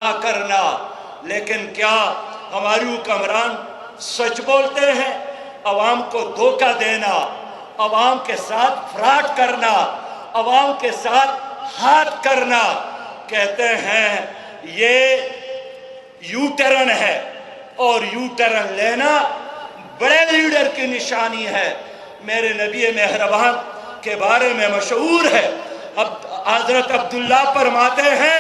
کرنا، لیکن کیا ہماری حکمران سچ بولتے ہیں؟ عوام کو دھوکہ دینا، عوام کے ساتھ فراڈ کرنا، عوام کے ساتھ ہاتھ کرنا، کہتے ہیں یہ یو ٹرن ہے، اور یو ٹرن لینا بڑے لیڈر کی نشانی ہے۔ میرے نبی مہربان کے بارے میں مشہور ہے، حضرت عبداللہ فرماتے ہیں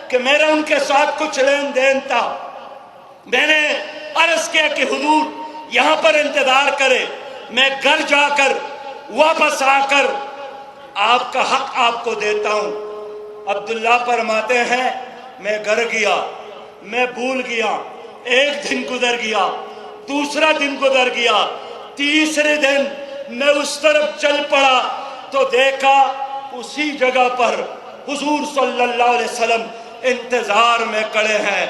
کہ میرا ان کے ساتھ کچھ لین دین تھا، میں نے عرض کیا کہ حضور یہاں پر انتظار کرے، میں گھر جا کر واپس آ کر آپ کا حق آپ کو دیتا ہوں۔ عبداللہ فرماتے ہیں میں گھر گیا، میں بھول گیا، ایک دن گزر گیا، دوسرا دن گزر گیا، تیسرے دن میں اس طرف چل پڑا تو دیکھا اسی جگہ پر حضور صلی اللہ علیہ وسلم انتظار میں کھڑے ہیں،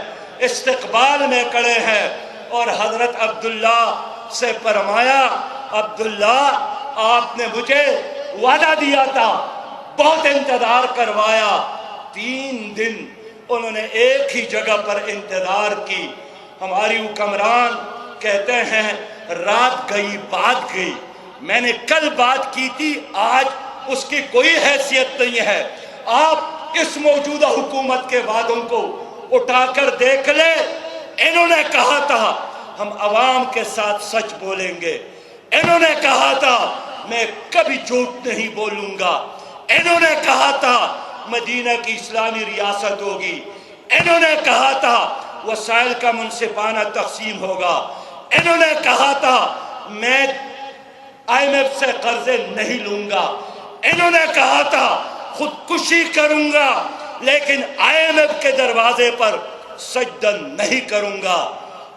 استقبال میں کھڑے ہیں، اور حضرت عبداللہ سے فرمایا عبداللہ آپ نے مجھے وعدہ دیا تھا، بہت انتظار کروایا۔ 3 دن انہوں نے ایک ہی جگہ پر انتظار کی۔ ہماری حکمران کہتے ہیں رات گئی بات گئی، میں نے کل بات کی تھی، آج اس کی کوئی حیثیت نہیں ہے۔ آپ اس موجودہ حکومت کے وعدوں کو اٹھا کر دیکھ لے، انہوں نے کہا تھا ہم عوام کے ساتھ سچ بولیں گے، انہوں نے کہا تھا میں کبھی جھوٹ نہیں بولوں گا، انہوں نے کہا تھا مدینہ کی اسلامی ریاست ہوگی، انہوں نے کہا تھا وسائل کا منصفانہ تقسیم ہوگا، انہوں نے کہا تھا میں IMF سے قرضے نہیں لوں گا، انہوں نے کہا تھا خودکشی کروں گا لیکن IMF کے دروازے پر سجدہ نہیں کروں گا۔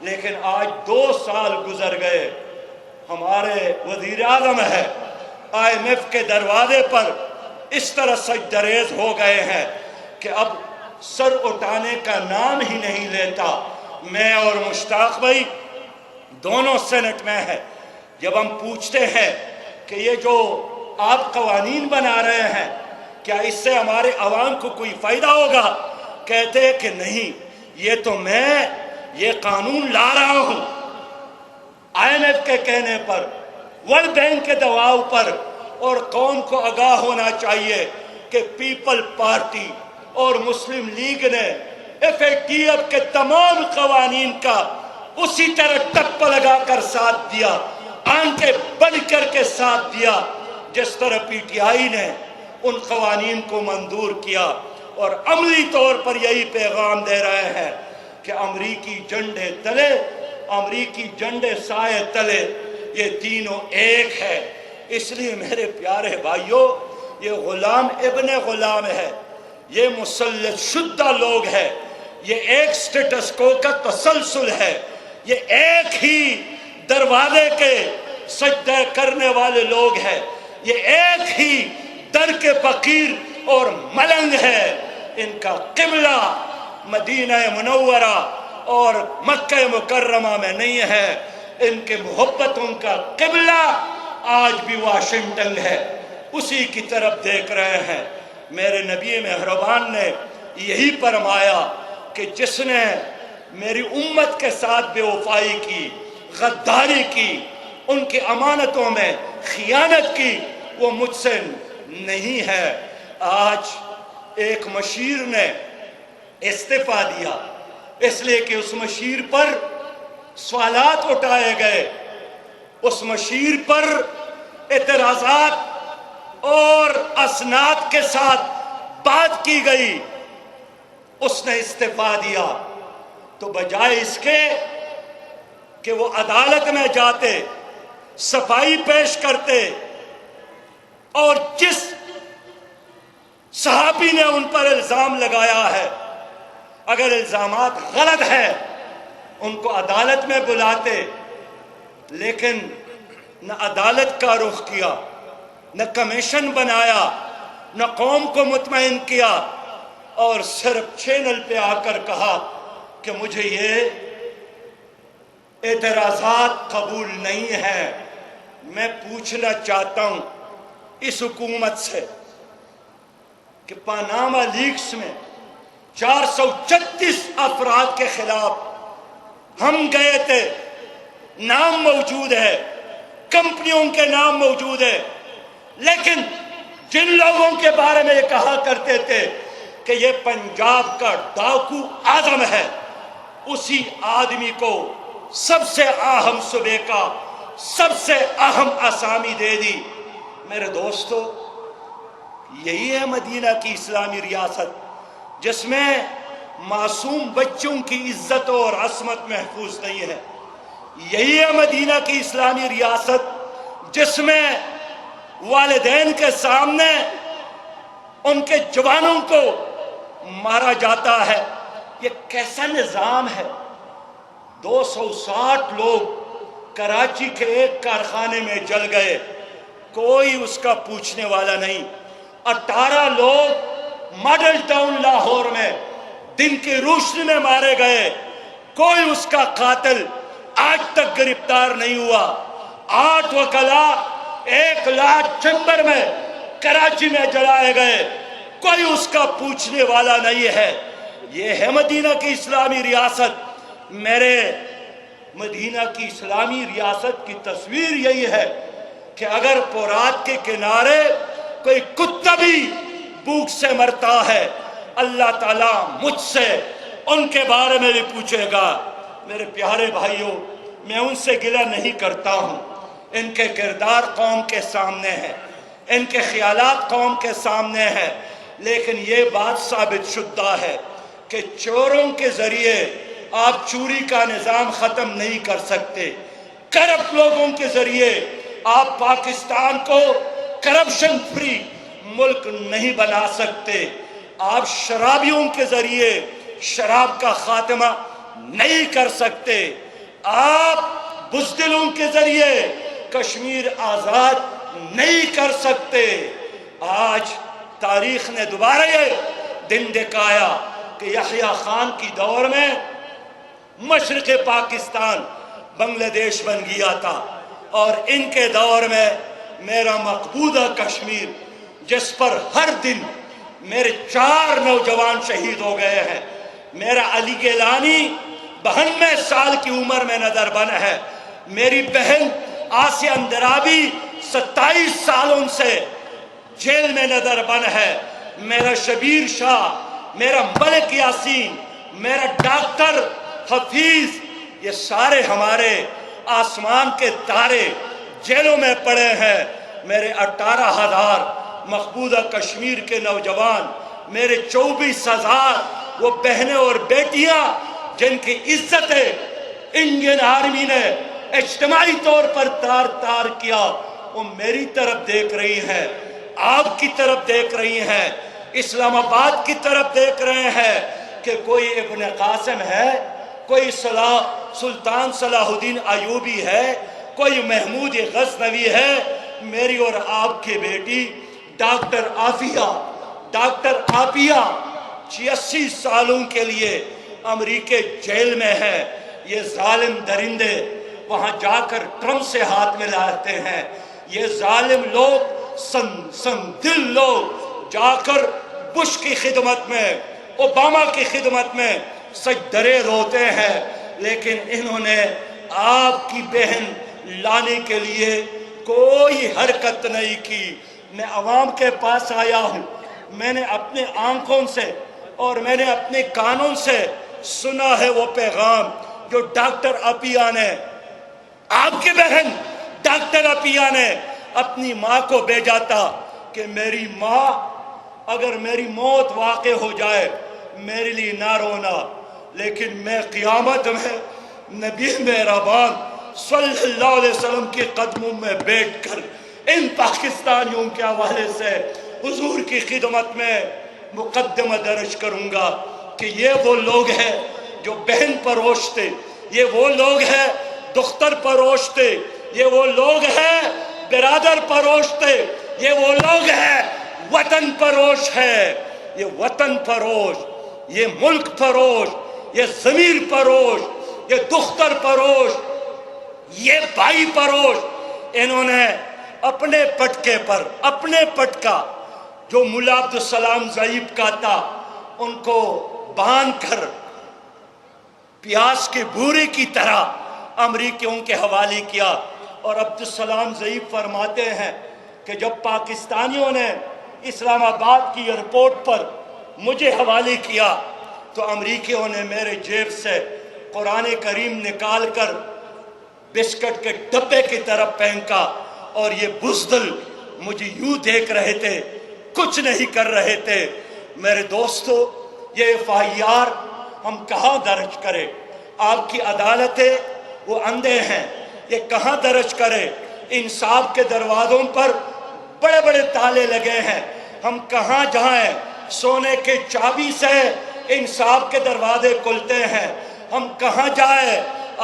لیکن آج 2 سال گزر گئے، ہمارے وزیر اعظم ہے IMF کے دروازے پر اس طرح سجدہ ریز ہو گئے ہیں کہ اب سر اٹھانے کا نام ہی نہیں لیتا۔ میں اور مشتاق بھائی دونوں سینٹ میں ہیں، جب ہم پوچھتے ہیں کہ یہ جو آپ قوانین بنا رہے ہیں کیا اس سے ہمارے عوام کو کوئی فائدہ ہوگا، کہتے ہیں کہ نہیں، یہ تو میں یہ قانون لا رہا ہوں IMF کے کہنے پر، ورلڈ بینک کے دباؤ پر، اور قوم کو آگاہ ہونا چاہیے کہ پیپل پارٹی اور مسلم لیگ نے FATF کے تمام قوانین کا اسی طرح ٹپا لگا کر ساتھ دیا، آنکھیں بند کر کے ساتھ دیا جس طرح PTI نے ان قوانین کو منظور کیا، اور عملی طور پر یہی پیغام دے رہے ہیں کہ امریکی جھنڈے تلے، امریکی جھنڈے سائے تلے، یہ تینوں ایک ہے۔ اس لیے میرے پیارے بھائیوں، یہ غلام ابن غلام ہے، یہ مسلط شدہ لوگ ہے، یہ ایک سٹیٹس کو کا تسلسل ہے، یہ ایک ہی دروازے کے سجدہ کرنے والے لوگ ہیں، یہ ایک ہی در کے فقیر اور ملنگ ہے۔ ان کا قبلہ مدینہ منورہ اور مکہ مکرمہ میں نہیں ہے، ان کے محبتوں کا قبلہ آج بھی واشنگٹن ہے، اسی کی طرف دیکھ رہے ہیں۔ میرے نبی مہربان نے یہی فرمایا کہ جس نے میری امت کے ساتھ بے وفائی کی، غداری کی، ان کی امانتوں میں خیانت کی، وہ مجھ سے نہیں ہے۔ آج ایک مشیر نے استعفیٰ دیا اس لیے کہ اس مشیر پر سوالات اٹھائے گئے، اس مشیر پر اعتراضات اور اسناد کے ساتھ بات کی گئی، اس نے استعفیٰ دیا۔ تو بجائے اس کے کہ وہ عدالت میں جاتے، صفائی پیش کرتے، اور جس صحابی نے ان پر الزام لگایا ہے اگر الزامات غلط ہیں ان کو عدالت میں بلاتے، لیکن نہ عدالت کا رخ کیا، نہ کمیشن بنایا، نہ قوم کو مطمئن کیا، اور صرف چینل پہ آ کر کہا کہ مجھے یہ اعتراضات قبول نہیں ہے۔ میں پوچھنا چاہتا ہوں اس حکومت سے کہ پاناما لیکس میں 436 افراد کے خلاف ہم گئے تھے، نام موجود ہے، کمپنیوں کے نام موجود ہے، لیکن جن لوگوں کے بارے میں یہ کہا کرتے تھے کہ یہ پنجاب کا ڈاکو اعظم ہے، اسی آدمی کو سب سے اہم صوبے کا سب سے اہم اسامی دے دی۔ میرے دوستو، یہی ہے مدینہ کی اسلامی ریاست جس میں معصوم بچوں کی عزت اور عصمت محفوظ نہیں ہے۔ یہی ہے مدینہ کی اسلامی ریاست جس میں والدین کے سامنے ان کے جوانوں کو مارا جاتا ہے۔ یہ کیسا نظام ہے؟ 260 لوگ کراچی کے ایک کارخانے میں جل گئے، کوئی اس کا پوچھنے والا نہیں۔ 18 لوگ ماڈل ٹاؤن لاہور میں دن کی روشنی میں مارے گئے، کوئی اس کا قاتل آج تک گرفتار نہیں ہوا۔ 8 وکلاء 1 لاکھ چیمبر میں کراچی میں جلائے گئے، کوئی اس کا پوچھنے والا نہیں ہے۔ یہ ہے مدینہ کی اسلامی ریاست۔ میرے مدینہ کی اسلامی ریاست کی تصویر یہی ہے کہ اگر فرات کے کنارے کوئی کتا بھی بھوک سے مرتا ہے، اللہ تعالیٰ مجھ سے ان کے بارے میں بھی پوچھے گا۔ میرے پیارے بھائیوں، میں ان سے گلہ نہیں کرتا ہوں، ان کے کردار قوم کے سامنے ہے، ان کے خیالات قوم کے سامنے ہے، لیکن یہ بات ثابت شدہ ہے کہ چوروں کے ذریعے آپ چوری کا نظام ختم نہیں کر سکتے۔ کرپٹ لوگوں کے ذریعے آپ پاکستان کو کرپشن فری ملک نہیں بنا سکتے۔ آپ شرابیوں کے ذریعے شراب کا خاتمہ نہیں کر سکتے۔ آپ بزدلوں کے ذریعے کشمیر آزاد نہیں کر سکتے۔ آج تاریخ نے دوبارہ یہ دن دکھایا کہ یحییٰ خان کی دور میں مشرق پاکستان بنگلہ دیش بن گیا تھا، اور ان کے دور میں میرا مقبوضہ کشمیر، جس پر ہر دن میرے 4 نوجوان شہید ہو گئے ہیں۔ میرا علی گیلانی 92 سال کی عمر میں نظر بند ہے۔ میری بہن آسیہ اندرابی 27 سالوں سے جیل میں نظر بند ہے۔ میرا شبیر شاہ، میرا ملک یاسین، میرا ڈاکٹر حفیظ، یہ سارے ہمارے آسمان کے تارے جیلوں میں پڑے ہیں۔ میرے 18,000 مقبوضہ کشمیر کے نوجوان، میرے 24,000 وہ بہنیں اور بیٹیاں جن کی عزتیں انڈین آرمی نے اجتماعی طور پر تار تار کیا، وہ میری طرف دیکھ رہی ہیں، آپ کی طرف دیکھ رہی ہیں، اسلام آباد کی طرف دیکھ رہے ہیں کہ کوئی ابن قاسم ہے، کوئی سلطان صلاح الدین ایوبی ہے، کوئی محمود غزنوی ہے۔ میری اور آپ کی بیٹی ڈاکٹر عافیہ 86 سالوں کے لیے امریکہ جیل میں ہے۔ یہ ظالم درندے وہاں جا کر ٹرمپ سے ہاتھ ملاتے ہیں۔ یہ ظالم لوگ سندل لوگ جا کر بش کی خدمت میں، اوباما کی خدمت میں سجدرے روتے ہیں، لیکن انہوں نے آپ کی بہن لانے کے لیے کوئی حرکت نہیں کی۔ میں عوام کے پاس آیا ہوں، میں نے اپنے آنکھوں سے اور میں نے اپنے کانوں سے سنا ہے وہ پیغام جو ڈاکٹر عافیہ نے، آپ کی بہن ڈاکٹر عافیہ نے اپنی ماں کو بھیجا تھا کہ میری ماں، اگر میری موت واقع ہو جائے میرے لیے نہ رونا، لیکن میں قیامت میں نبی مہربان صلی اللہ علیہ وسلم کے قدموں میں بیٹھ کر ان پاکستانیوں کے حوالے سے حضور کی خدمت میں مقدمہ درج کروں گا کہ یہ وہ لوگ ہیں جو بہن پروش تھے، یہ وہ لوگ ہیں دختر پروش تھے، یہ وہ لوگ ہیں برادر پروش تھے، یہ وہ لوگ ہیں وطن پروش ہے۔ یہ وطن پروش، یہ ملک پروش، یہ ضمیر پروش، یہ دختر پروش، یہ بھائی پروش، انہوں نے اپنے پٹکے پر، اپنے پٹکا جو ملا عبدالسلام ضعیف کا تھا، ان کو باندھ کر پیاس کی بوری کی طرح امریکیوں کے حوالے کیا۔ اور عبدالسلام ضعیف فرماتے ہیں کہ جب پاکستانیوں نے اسلام آباد کی ایئرپورٹ پر مجھے حوالے کیا تو امریکیوں نے میرے جیب سے قرآن کریم نکال کر بسکٹ کے ڈبے کی طرف پھینکا، اور یہ بزدل مجھے یوں دیکھ رہے تھے، کچھ نہیں کر رہے تھے۔ میرے دوستو، یہ FIR ہم کہاں درج کرے؟ آپ کی عدالتیں وہ اندھے ہیں، یہ کہاں درج کرے؟ انصاف کے دروازوں پر بڑے بڑے تالے لگے ہیں، ہم کہاں جائیں؟ سونے کے چابی سے انصاف کے دروازے کھلتے ہیں، ہم کہاں جائیں؟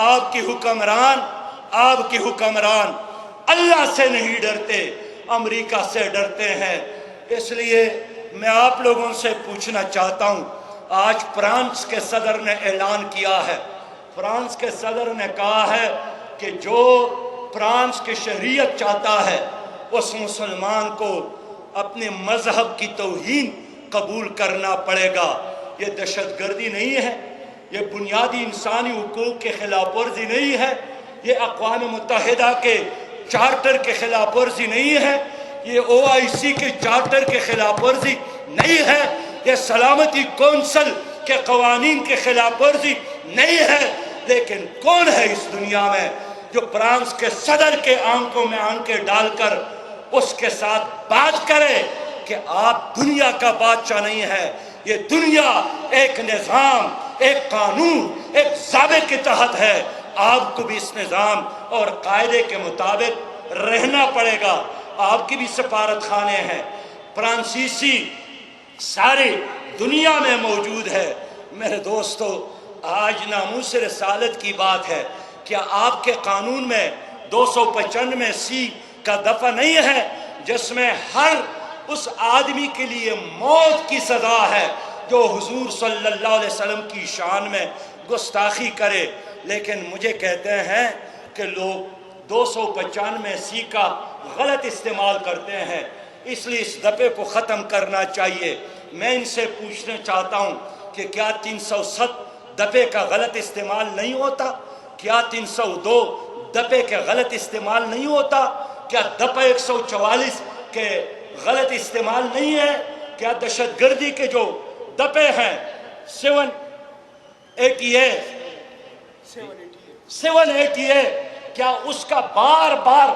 آپ کی حکمران اللہ سے نہیں ڈرتے، امریکہ سے ڈرتے ہیں۔ اس لیے میں آپ لوگوں سے پوچھنا چاہتا ہوں، آج فرانس کے صدر نے اعلان کیا ہے، فرانس کے صدر نے کہا ہے کہ جو فرانس کی شریعت چاہتا ہے اس مسلمان کو اپنے مذہب کی توہین قبول کرنا پڑے گا۔ یہ دہشت گردی نہیں ہے، یہ بنیادی انسانی حقوق کے خلاف ورزی نہیں ہے، یہ اقوام متحدہ کے چارٹر کے خلاف ورزی نہیں ہے، یہ OIC کے چارٹر کے خلاف ورزی نہیں ہے، یہ سلامتی کونسل کے قوانین کے خلاف ورزی نہیں ہے۔ لیکن کون ہے اس دنیا میں جو فرانس کے صدر کے آنکھوں میں آنکھیں ڈال کر اس کے ساتھ بات کرے کہ آپ دنیا کا بادشاہ نہیں ہے، یہ دنیا ایک نظام، ایک قانون، ایک ضابطے کے تحت ہے، آپ کو بھی اس نظام اور قاعدے کے مطابق رہنا پڑے گا۔ آپ کی بھی سفارت خانے ہیں، فرانسیسی ساری دنیا میں موجود ہے۔ میرے دوستو، آج ناموس رسالت کی بات ہے، کیا آپ کے قانون میں 295C کا دفعہ نہیں ہے جس میں ہر اس آدمی کے لیے موت کی سزا ہے جو حضور صلی اللہ علیہ وسلم کی شان میں گستاخی کرے؟ لیکن مجھے کہتے ہیں کہ لوگ 295C کا غلط استعمال کرتے ہیں، اس لیے اس دفعے کو ختم کرنا چاہیے۔ میں ان سے پوچھنا چاہتا ہوں کہ کیا 307 دفعے کا غلط استعمال نہیں ہوتا؟ کیا 302 دفعے کا غلط استعمال نہیں ہوتا؟ کیا دفعہ 144 کے غلط استعمال نہیں ہے؟ کیا دہشت گردی کے جو دفعے ہیں 788 کیا اس کا بار بار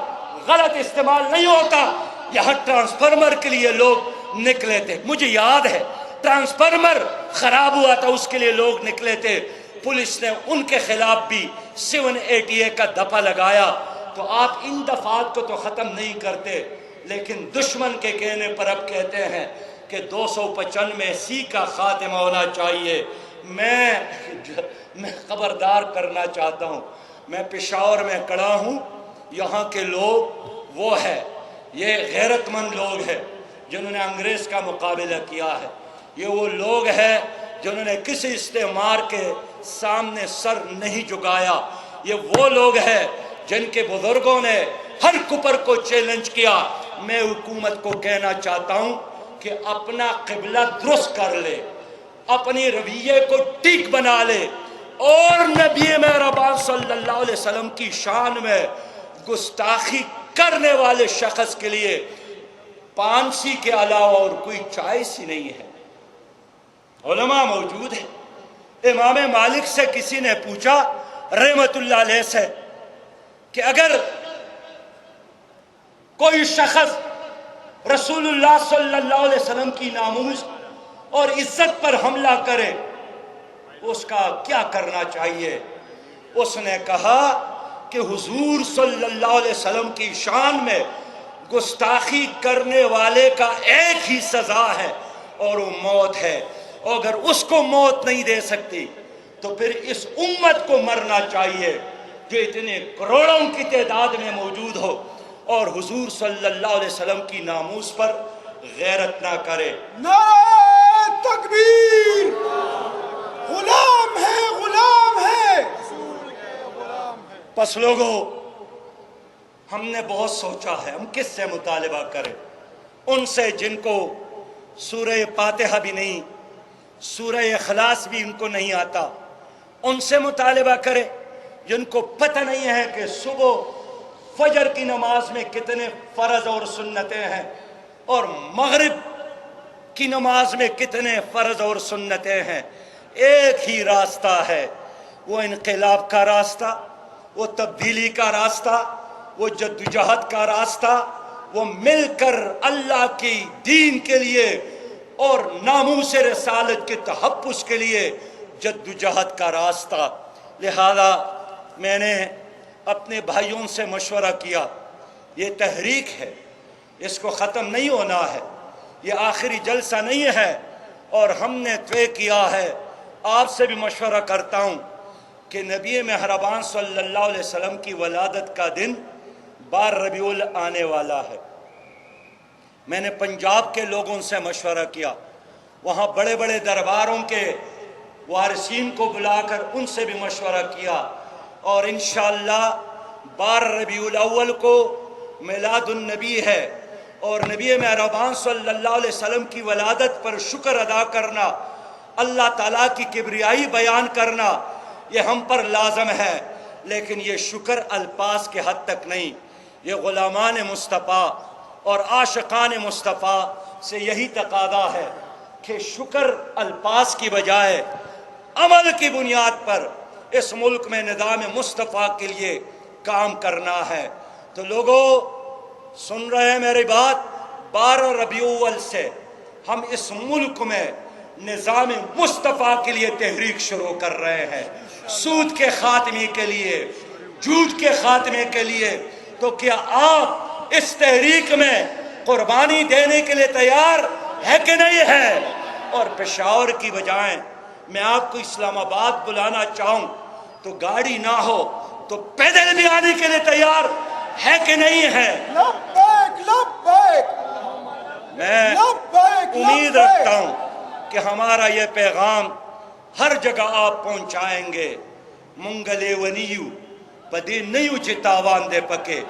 غلط استعمال نہیں ہوتا؟ یہاں ٹرانسفارمر کے لیے لوگ نکلے تھے، مجھے یاد ہے ٹرانسفارمر خراب ہوا تھا، اس کے لیے لوگ نکلے تھے، پولیس نے ان کے خلاف بھی 788 کا دفعہ لگایا۔ تو آپ ان دفعات کو تو ختم نہیں کرتے، لیکن دشمن کے کہنے پر اب کہتے ہیں کہ 295C کا خاتمہ ہونا چاہیے۔ میں خبردار کرنا چاہتا ہوں، میں پشاور میں کھڑا ہوں، یہاں کے لوگ وہ ہے، یہ غیرت مند لوگ ہیں جنہوں نے انگریز کا مقابلہ کیا ہے، یہ وہ لوگ ہیں جنہوں نے کسی استعمار کے سامنے سر نہیں جھکایا، یہ وہ لوگ ہیں جن کے بزرگوں نے ہر کفر کو چیلنج کیا۔ میں حکومت کو کہنا چاہتا ہوں کہ اپنا قبلہ درست کر لے، اپنی رویے کو ٹھیک بنا لے، اور نبی مہربان صلی اللہ علیہ وسلم کی شان میں گستاخی کرنے والے شخص کے لیے پانسی کے علاوہ اور کوئی چائس ہی نہیں ہے۔ علماء موجود ہیں، امام مالک سے کسی نے پوچھا رحمت اللہ علیہ سے کہ اگر کوئی شخص رسول اللہ صلی اللہ علیہ وسلم کی ناموس اور عزت پر حملہ کرے اس کا کیا کرنا چاہیے؟ اس نے کہا کہ حضور صلی اللہ علیہ وسلم کی شان میں گستاخی کرنے والے کا ایک ہی سزا ہے اور وہ موت ہے، اور اگر اس کو موت نہیں دے سکتی تو پھر اس امت کو مرنا چاہیے جو اتنے کروڑوں کی تعداد میں موجود ہو اور حضور صلی اللہ علیہ وسلم کی ناموس پر غیرت نہ کرے۔ نعرہ تکبیر! غلام ہے، غلام ہے۔ پس لوگوں، ہم نے بہت سوچا ہے ہم کس سے مطالبہ کریں، ان سے جن کو سورہ فاتحہ بھی نہیں، سورہ اخلاص بھی ان کو نہیں آتا، ان سے مطالبہ کرے جن کو پتہ نہیں ہے کہ صبح فجر کی نماز میں کتنے فرض اور سنتیں ہیں اور مغرب کی نماز میں کتنے فرض اور سنتیں ہیں۔ ایک ہی راستہ ہے، وہ انقلاب کا راستہ، وہ تبدیلی کا راستہ، وہ جدوجہد کا راستہ، وہ مل کر اللہ کی دین کے لیے اور ناموس رسالت کے تحفظ کے لیے جدوجہد کا راستہ۔ لہذا میں نے اپنے بھائیوں سے مشورہ کیا، یہ تحریک ہے، اس کو ختم نہیں ہونا ہے، یہ آخری جلسہ نہیں ہے، اور ہم نے طے کیا ہے، آپ سے بھی مشورہ کرتا ہوں کہ نبی مہربان صلی اللہ علیہ وسلم کی ولادت کا دن 12 ربیع الاول آنے والا ہے۔ میں نے پنجاب کے لوگوں سے مشورہ کیا، وہاں بڑے بڑے درباروں کے وارثین کو بلا کر ان سے بھی مشورہ کیا، اور انشاءاللہ 12 ربیع الاول کو میلاد النبی ہے، اور نبی مہربان صلی اللہ علیہ وسلم کی ولادت پر شکر ادا کرنا، اللہ تعالیٰ کی کبریائی بیان کرنا، یہ ہم پر لازم ہے، لیکن یہ شکر الفاظ کے حد تک نہیں، یہ غلامان مصطفیٰ اور عاشقان مصطفیٰ سے یہی تقاضا ہے کہ شکر الفاظ کی بجائے عمل کی بنیاد پر اس ملک میں نظام مصطفیٰ کے لیے کام کرنا ہے۔ تو لوگوں سن رہے ہیں میری بات، 12 ربیع الاول سے ہم اس ملک میں نظام مصطفیٰ کے لیے تحریک شروع کر رہے ہیں، سود کے خاتمے کے لیے، جھوٹ کے خاتمے کے لیے۔ تو کیا آپ اس تحریک میں قربانی دینے کے لیے تیار ہے کہ نہیں ہے؟ اور پشاور کی بجائے میں آپ کو اسلام آباد بلانا چاہوں تو گاڑی نہ ہو تو پیدل بھی آنے کے لیے تیار ہے کہ نہیں ہے؟ لبیک لبیک میں امید رکھتا ہوں کہ ہمارا یہ پیغام ہر جگہ آپ پہنچائیں گے۔ منگلے ونیو پدی نیو چی تاوان دے پکے،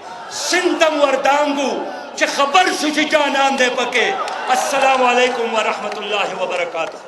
سنتم وردانگو چی خبر سو چی جانان دے پکے۔ السلام علیکم ورحمت اللہ وبرکاتہ۔